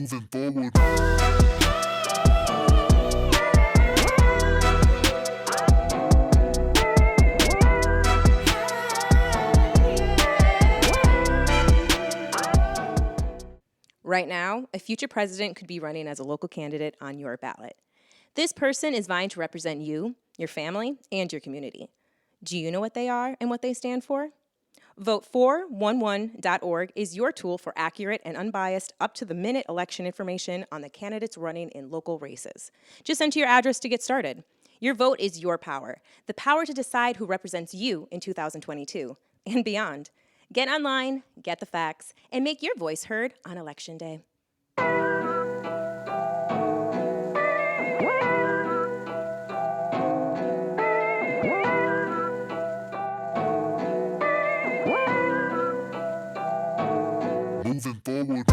Moving forward. Right now, a future president could be running as a local candidate on your ballot. This person is vying to represent you, your family, and your community. Do you know what they are and what they stand for? Vote411.org is your tool for accurate and unbiased, up-to-the-minute election information on the candidates running in local races. Just enter your address to get started. Your vote is your power, the power to decide who represents you in 2022 and beyond. Get online, get the facts, and make your voice heard on Election Day. Moving forward.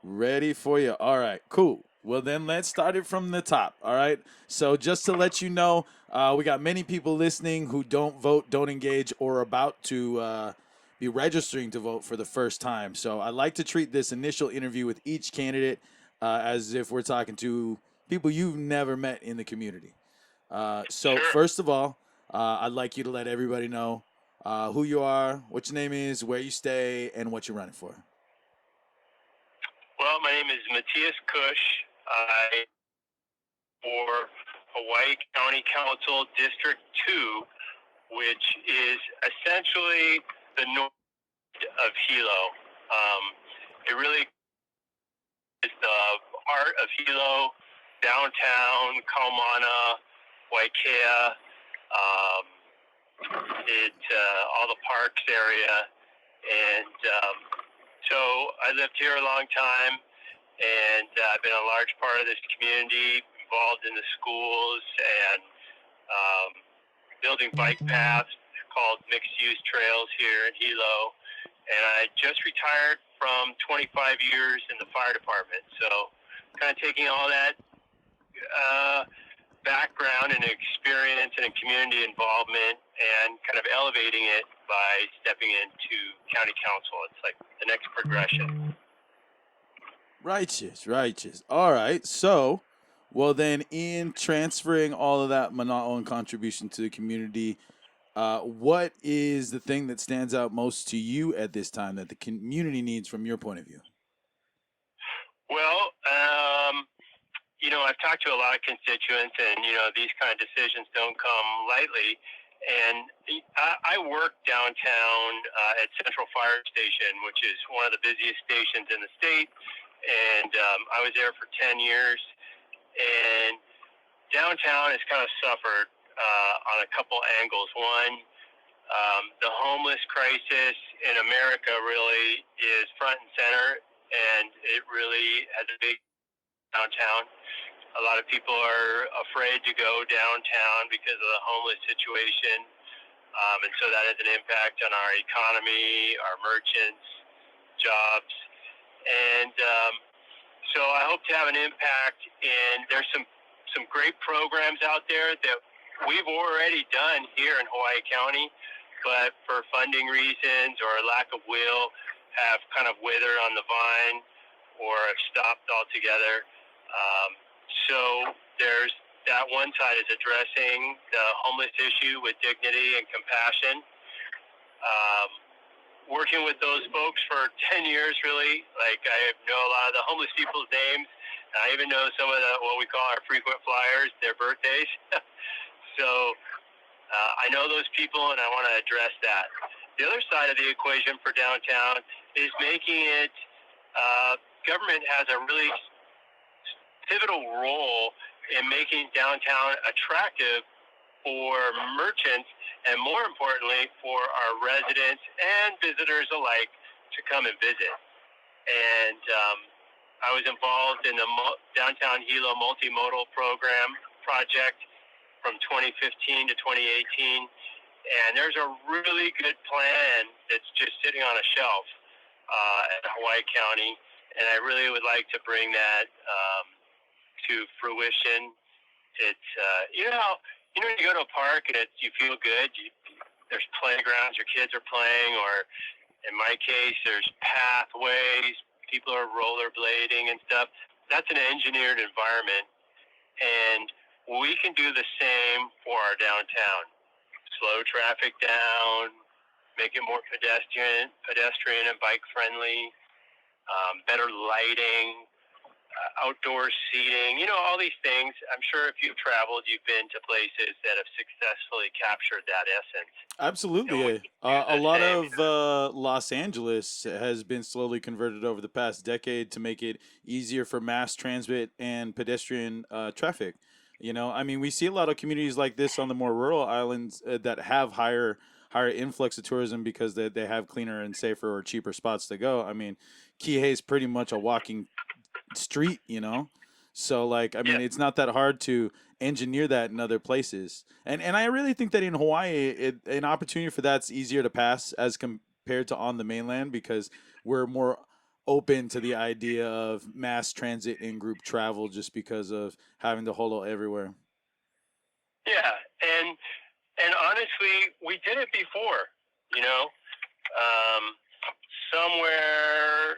Ready for you. All right, cool. Well, then let's start it from the top. All right. So just to let you know, we got many people listening who don't vote, don't engage, or are about to be registering to vote for the first time. So I like to treat this initial interview with each candidate as if we're talking to people you've never met in the community. So first of all, I'd like you to let everybody know who you are, what your name is, where you stay, and what you're running for. Well, my name is Matthias Kusch. I for Hawaii County Council District 2, which is essentially the north of Hilo. It really is the heart of Hilo, downtown, Kaumana, Waikea, all the parks area, and so I lived here a long time, and I've been a large part of this community, involved in the schools and building bike paths called mixed-use trails here in Hilo. And I just retired from 25 years in the fire department. So kind of taking all that background and experience and community involvement and kind of elevating it by stepping into county council. It's like the next progression. Righteous. All right. So, well, then in transferring all of that mana'o and contribution to the community, what is the thing that stands out most to you at this time that the community needs from your point of view? Well, I've talked to a lot of constituents, and, these kind of decisions don't come lightly. And I work downtown at Central Fire Station, which is one of the busiest stations in the state. And I was there for 10 years. And downtown has kind of suffered on a couple angles. One, the homeless crisis in America really is front and center, and it really has a big downtown. A lot of people are afraid to go downtown because of the homeless situation. And so that has an impact on our economy, our merchants, jobs. And so I hope to have an impact. And there's some great programs out there that we've already done here in Hawaii County, but for funding reasons or lack of will have kind of withered on the vine or have stopped altogether. So there's that one side is addressing the homeless issue with dignity and compassion. Working with those folks for 10 years, really. Like, I know a lot of the homeless people's names. I even know some of the what we call our frequent flyers, their birthdays. So I know those people, and I want to address that. The other side of the equation for downtown is making it. Government has a really pivotal role in making downtown attractive for merchants, and more importantly, for our residents and visitors alike to come and visit. And I was involved in the Downtown Hilo Multimodal Program project from 2015 to 2018. And there's a really good plan that's just sitting on a shelf at Hawaii County. And I really would like to bring that to fruition. It's, when you go to a park and you feel good, there's playgrounds your kids are playing, or in my case, there's pathways, people are rollerblading and stuff. That's an engineered environment, and we can do the same for our downtown. Slow traffic down, make it more pedestrian and bike friendly, better lighting, outdoor seating, all these things. I'm sure if you've traveled, you've been to places that have successfully captured that essence. Absolutely. A lot of Los Angeles has been slowly converted over the past decade to make it easier for mass transit and pedestrian traffic. We see a lot of communities like this on the more rural islands that have higher influx of tourism because they have cleaner and safer or cheaper spots to go. Kihei is pretty much a walking street, so it's not that hard to engineer that in other places, and I really think that in Hawaii an opportunity for that's easier to pass as compared to on the mainland, because we're more open to the idea of mass transit and group travel just because of having the holo everywhere. Yeah, and honestly, we did it before, somewhere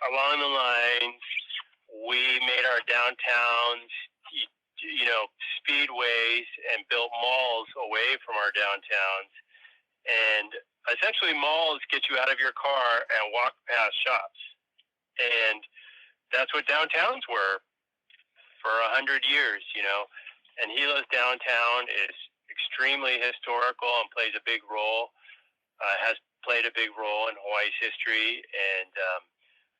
along the lines we made our downtowns, speedways, and built malls away from our downtowns. And essentially, malls get you out of your car and walk past shops. And that's what downtowns were for 100 years, And Hilo's downtown is extremely historical and plays a big role, has played a big role in Hawaii's history, and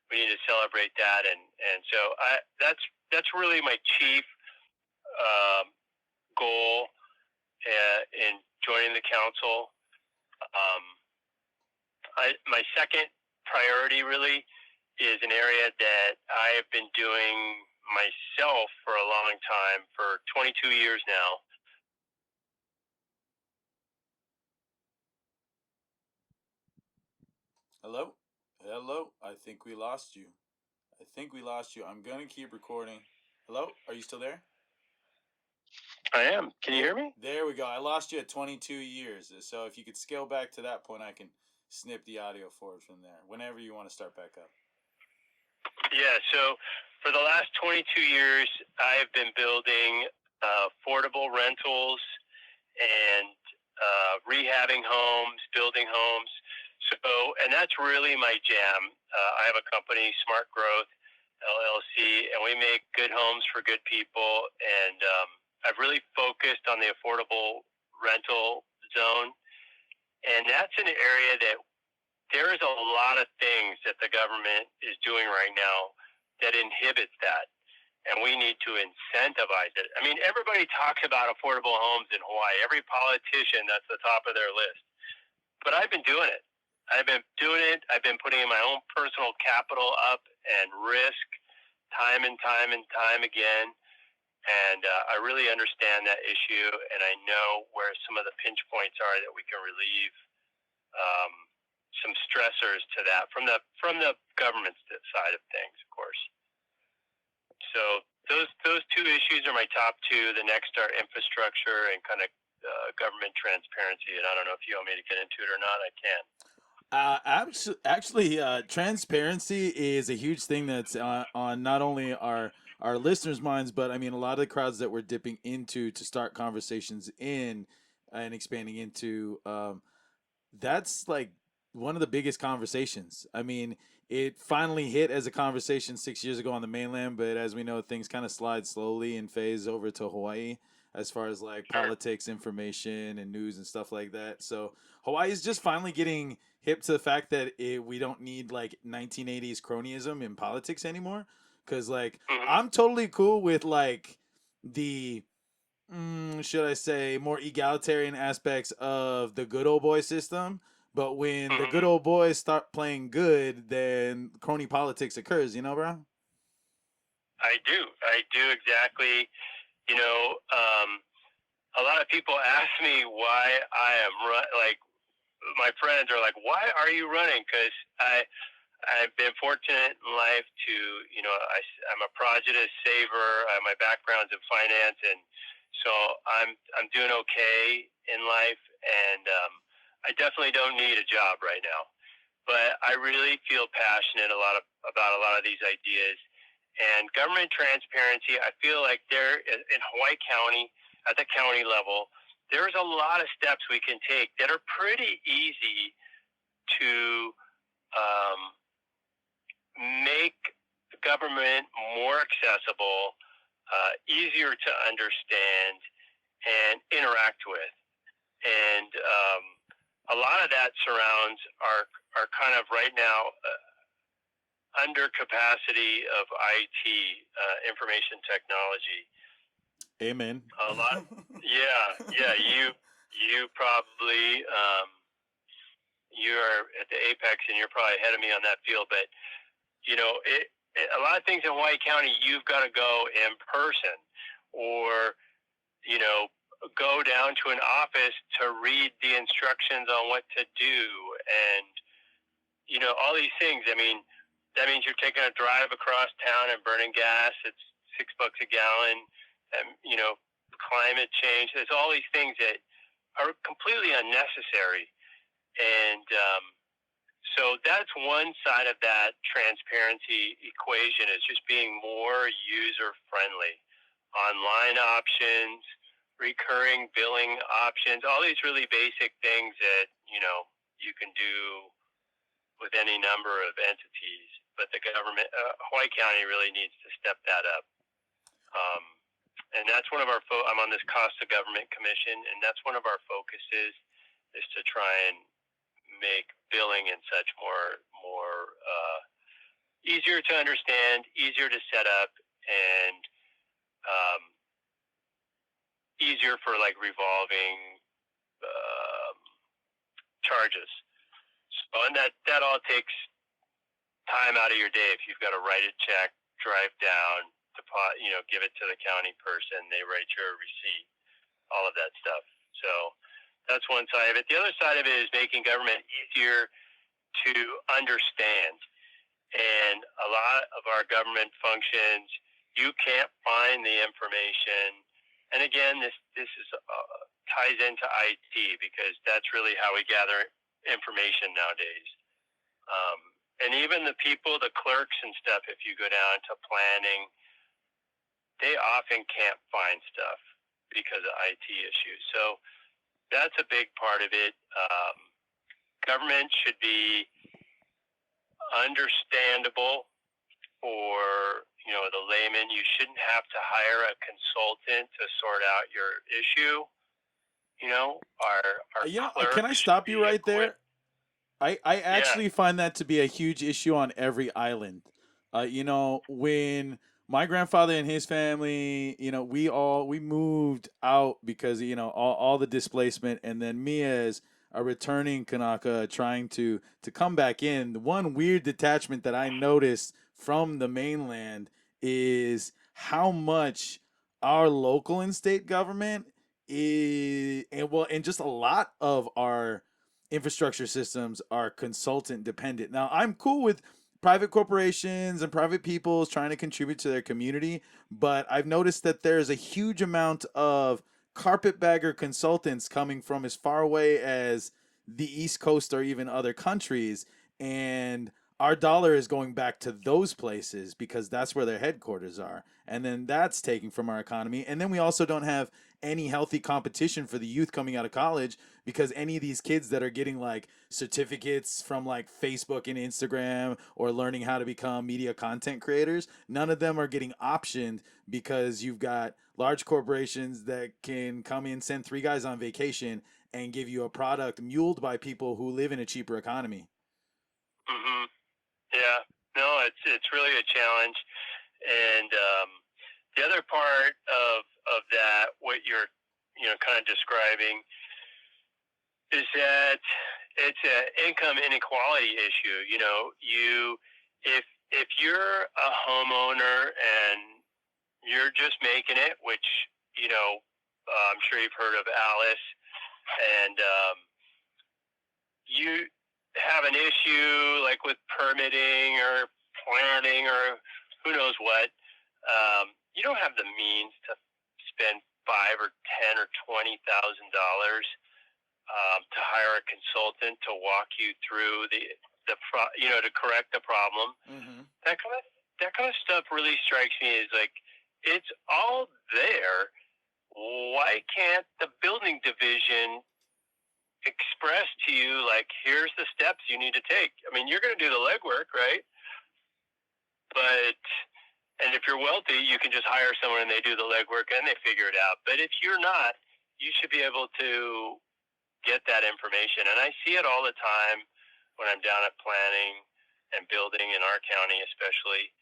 we need to celebrate that. And so that's really my chief goal in joining the council. My second priority really is an area that I have been doing myself for a long time, for 22 years now. Hello? I think we lost you. I'm going to keep recording. Hello? Are you still there? I am. Can you hear me? There we go. I lost you at 22 years. So if you could scale back to that point, I can snip the audio forward from there whenever you want to start back up. Yeah, so for the last 22 years, I have been building affordable rentals and rehabbing homes, building homes. So, and that's really my jam. I have a company, Smart Growth LLC, and we make good homes for good people. And I've really focused on the affordable rental zone. And that's an area that there is a lot of things that the government is doing right now that inhibits that. And we need to incentivize it. Everybody talks about affordable homes in Hawaii. Every politician, that's the top of their list. But I've been doing it. I've been putting in my own personal capital up and risk time and time and time again. And I really understand that issue, and I know where some of the pinch points are that we can relieve some stressors to that from the government side of things, of course. So those two issues are my top two. The next are infrastructure and kind of government transparency. And I don't know if you want me to get into it or not. I can. Actually, transparency is a huge thing that's on not only our our listeners' minds, but I mean, a lot of the crowds that we're dipping into to start conversations in and expanding into, that's like one of the biggest conversations. I mean, it finally hit as a conversation 6 years ago on the mainland, but as we know, things kind of slide slowly and phase over to Hawaii as far as like Sure. politics, information, and news and stuff like that. So Hawaii is just finally getting hip to the fact that we don't need like 1980s cronyism in politics anymore. Because like Hmm. I'm totally cool with like the should I say, more egalitarian aspects of the good old boy system. But when the good Hmm. old boys start playing good, then crony politics occurs, you know, bro? I do. I do exactly. You know, a lot of people ask me why I am like my friends are like, why are you running? Because I've been fortunate in life to, I'm a prodigious saver. My background's in finance, and so I'm doing okay in life, and I definitely don't need a job right now. But I really feel passionate about a lot of these ideas, and government transparency. I feel like there in Hawaii County at the county level, there's a lot of steps we can take that are pretty easy to um, make government more accessible, easier to understand, and interact with. And a lot of that surrounds our kind of right now under capacity of IT, information technology. Amen. A lot, yeah, yeah. You probably you are at the apex, and you're probably ahead of me on that field. But a lot of things in Hawaii County, you've got to go in person, or you know, go down to an office to read the instructions on what to do, and all these things. I mean, that means you're taking a drive across town and burning gas. It's $6 a gallon, and climate change. There's all these things that are completely unnecessary, and so that's one side of that transparency equation, is just being more user friendly. Online options, recurring billing options, all these really basic things that you can do with any number of entities. But the government, Hawaii County, really needs to step that up. Um, and that's one of our. I'm on this Cost of Government Commission, and that's one of our focuses, is to try and make billing and such more easier to understand, easier to set up, and um, easier for like revolving um, charges. So, and that all takes time out of your day. If you've got to write a check, drive down, give it to the county person, they write your receipt, all of that stuff. So that's one side of it. The other side of it is making government easier to understand. And a lot of our government functions, you can't find the information. And again, this is ties into IT, because that's really how we gather information nowadays. And even the people, the clerks and stuff, if you go down to planning, they often can't find stuff because of IT issues. So that's a big part of it. Government should be understandable for the layman. You shouldn't have to hire a consultant to sort out your issue. Our Can I clerks should stop you be right there? equipped. I Yeah. actually find that to be a huge issue on every island. When my grandfather and his family, we moved out because all the displacement, and then me as a returning Kanaka trying to come back in. The one weird detachment that I noticed from the mainland is how much our local and state government is, and just a lot of our infrastructure systems are consultant dependent. Now, I'm cool with private corporations and private peoples trying to contribute to their community, but I've noticed that there's a huge amount of carpetbagger consultants coming from as far away as the East Coast or even other countries. And our dollar is going back to those places because that's where their headquarters are. And then that's taking from our economy. And then we also don't have any healthy competition for the youth coming out of college because any of these kids that are getting like certificates from like Facebook and Instagram or learning how to become media content creators, none of them are getting optioned because you've got large corporations that can come in, send three guys on vacation, and give you a product muled by people who live in a cheaper economy. Hmm. Yeah. No, it's really a challenge. And the other part of that, what you're kind of describing, is that it's an income inequality issue. If you're a homeowner and you're just making it, which I'm sure you've heard of Alice, and you have an issue like with permitting or planning or who knows what, you don't have the means to spend $5 or $10 or $20,000 to hire a consultant to walk you through to correct the problem. Mm-hmm. That kind of stuff really strikes me as like it's all there. Why can't the building division express to you like here's the steps you need to take? I mean, you're going to do the legwork, right? And if you're wealthy, you can just hire someone and they do the legwork and they figure it out. But if you're not, you should be able to get that information. And I see it all the time when I'm down at planning and building in our county, especially.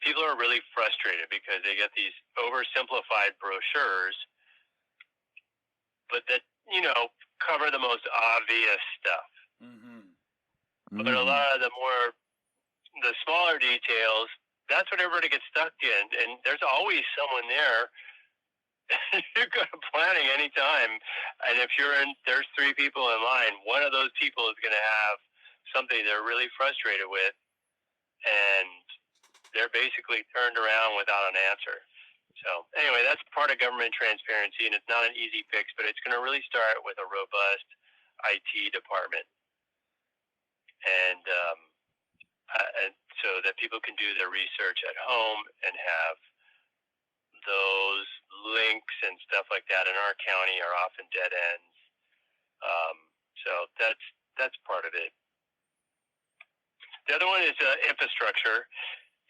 People are really frustrated because they get these oversimplified brochures, but that, cover the most obvious stuff. Mm-hmm. But a lot of the smaller details, that's what everybody gets stuck in. And there's always someone there. You go to planning anytime, and if there's three people in line, one of those people is going to have something they're really frustrated with, and they're basically turned around without an answer. So anyway, that's part of government transparency, and it's not an easy fix, but it's going to really start with a robust IT department, and so that people can do their research at home and have those links and stuff like that in our county are often dead ends. So that's part of it. The other one is infrastructure,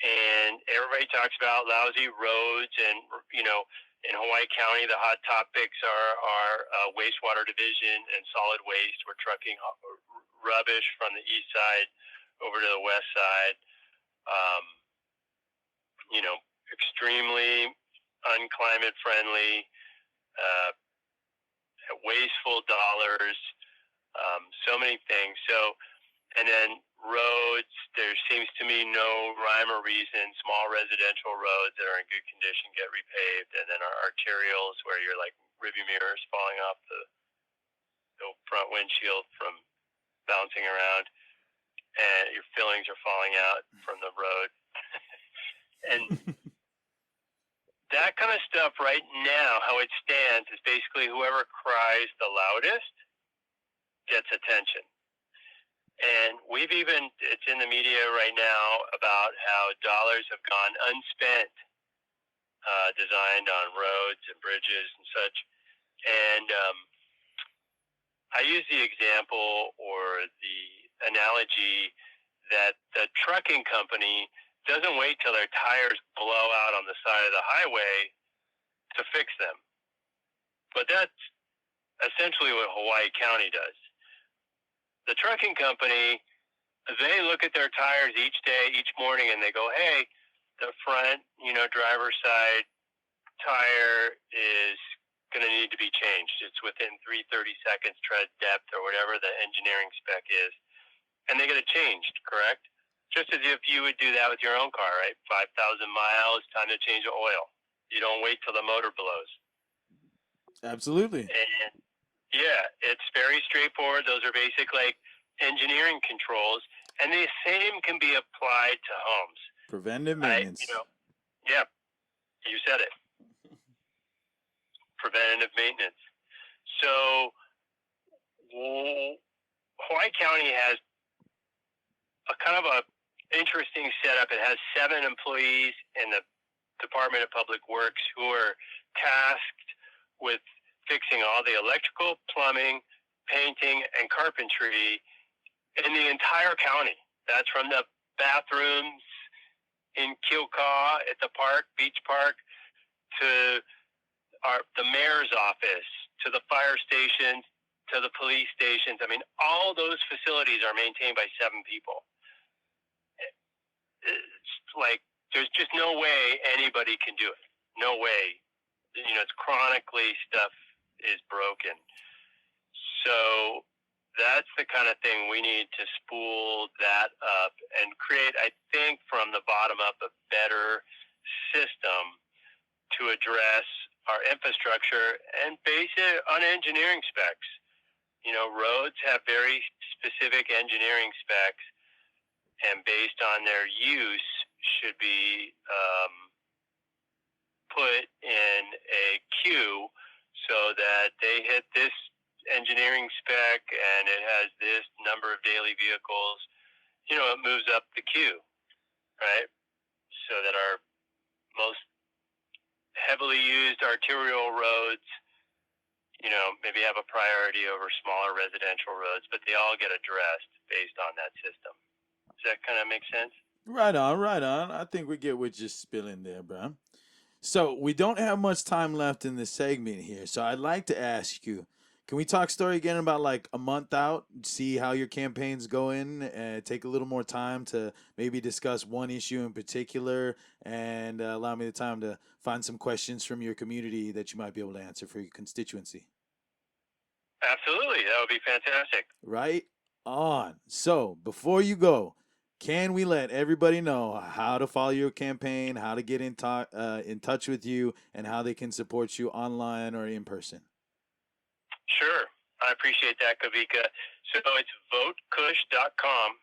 and everybody talks about lousy roads, and in Hawaii County, the hot topics are wastewater division and solid waste. We're trucking rubbish from the east side over to the west side. Extremely unclimate friendly, wasteful dollars, so many things. So, and then roads, there seems to me no rhyme or reason. Small residential roads that are in good condition get repaved, and then our arterials where you're like rearview mirrors falling off the front windshield from bouncing around, and your fillings are falling out from the road. And that kind of stuff right now, how it stands, is basically whoever cries the loudest gets attention. And it's in the media right now about how dollars have gone unspent, designed on roads and bridges and such. And I use the example or the analogy that the trucking company doesn't wait till their tires blow out on the side of the highway to fix them. But that's essentially what Hawaii County does. The trucking company, they look at their tires each day, each morning, and they go, hey, the front, driver's side tire is going to need to be changed. It's within 330 seconds tread depth or whatever the engineering spec is. And they get it changed, correct? Just as if you would do that with your own car, right? 5,000 miles, time to change the oil. You don't wait till the motor blows. Absolutely. And yeah, it's very straightforward. Those are basic like engineering controls, and the same can be applied to homes. Preventive maintenance. Yeah, you said it. Preventative maintenance. So Hawaii County has a kind of a interesting setup. It has 7 employees in the Department of Public Works who are tasked with fixing all the electrical, plumbing, painting, and carpentry in the entire county. That's from the bathrooms in Kawika at the park, beach park, to the mayor's office, to the fire stations, to the police stations. I mean, all those facilities are maintained by 7 people. It's like, there's just no way anybody can do it. No way. You know, it's chronically stuff is broken. So that's the kind of thing we need to spool that up and create, I think, from the bottom up, a better system to address our infrastructure and base it on engineering specs. You know, roads have very specific engineering specs, and based on their use should be put in a queue so that they hit this engineering spec and it has this number of daily vehicles. You know, it moves up the queue, right? So that our most heavily used arterial roads, you know, maybe have a priority over smaller residential roads, but they all get addressed based on that system. Does that kind of make sense? Right on, right on. I think we get what you're spilling there, bro. So we don't have much time left in this segment here. So I'd like to ask you, can we talk story again about like a month out, see how your campaign's going, and take a little more time to maybe discuss one issue in particular, and allow me the time to find some questions from your community that you might be able to answer for your constituency? Absolutely. That would be fantastic. Right on. So before you go, can we let everybody know how to follow your campaign, how to get in touch with you, and how they can support you online or in person? Sure. I appreciate that, Kawika. So it's votekusch.com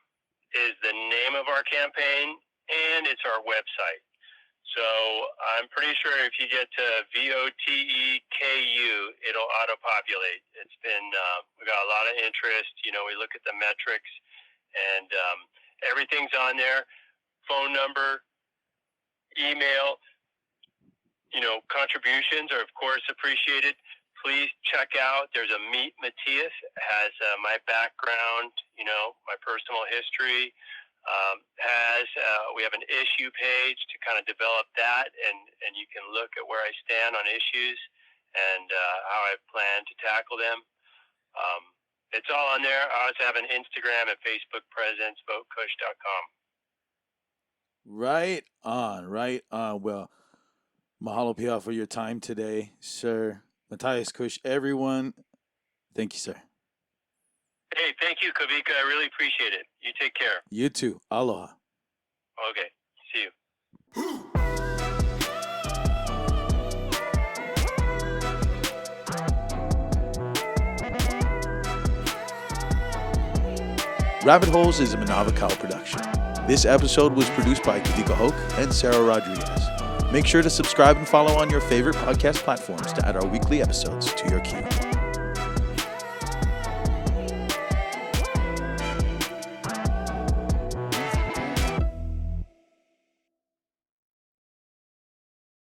is the name of our campaign, and it's our website. So I'm pretty sure if you get to VOTEKU, it'll auto-populate. It's been, we got a lot of interest. You know, we look at the metrics, and everything's on there. Phone number, email, you know, contributions are, of course, appreciated. Please check out. There's a Meet Matthias. It has my background, you know, my personal history. We have an issue page to kind of develop that, and you can look at where I stand on issues and how I plan to tackle them. It's all on there. I also have an Instagram and Facebook presence, votekusch.com. Right on, right on. Well, mahalo pia for your time today, sir. Matthias Kusch, everyone, thank you, sir. Hey, thank you, Kawika. I really appreciate it. You take care. You too. Aloha. Okay. See you. Rabbit Holes is a Manava Cow production. This episode was produced by Kawika Hoke and Sarah Rodriguez. Make sure to subscribe and follow on your favorite podcast platforms to add our weekly episodes to your queue.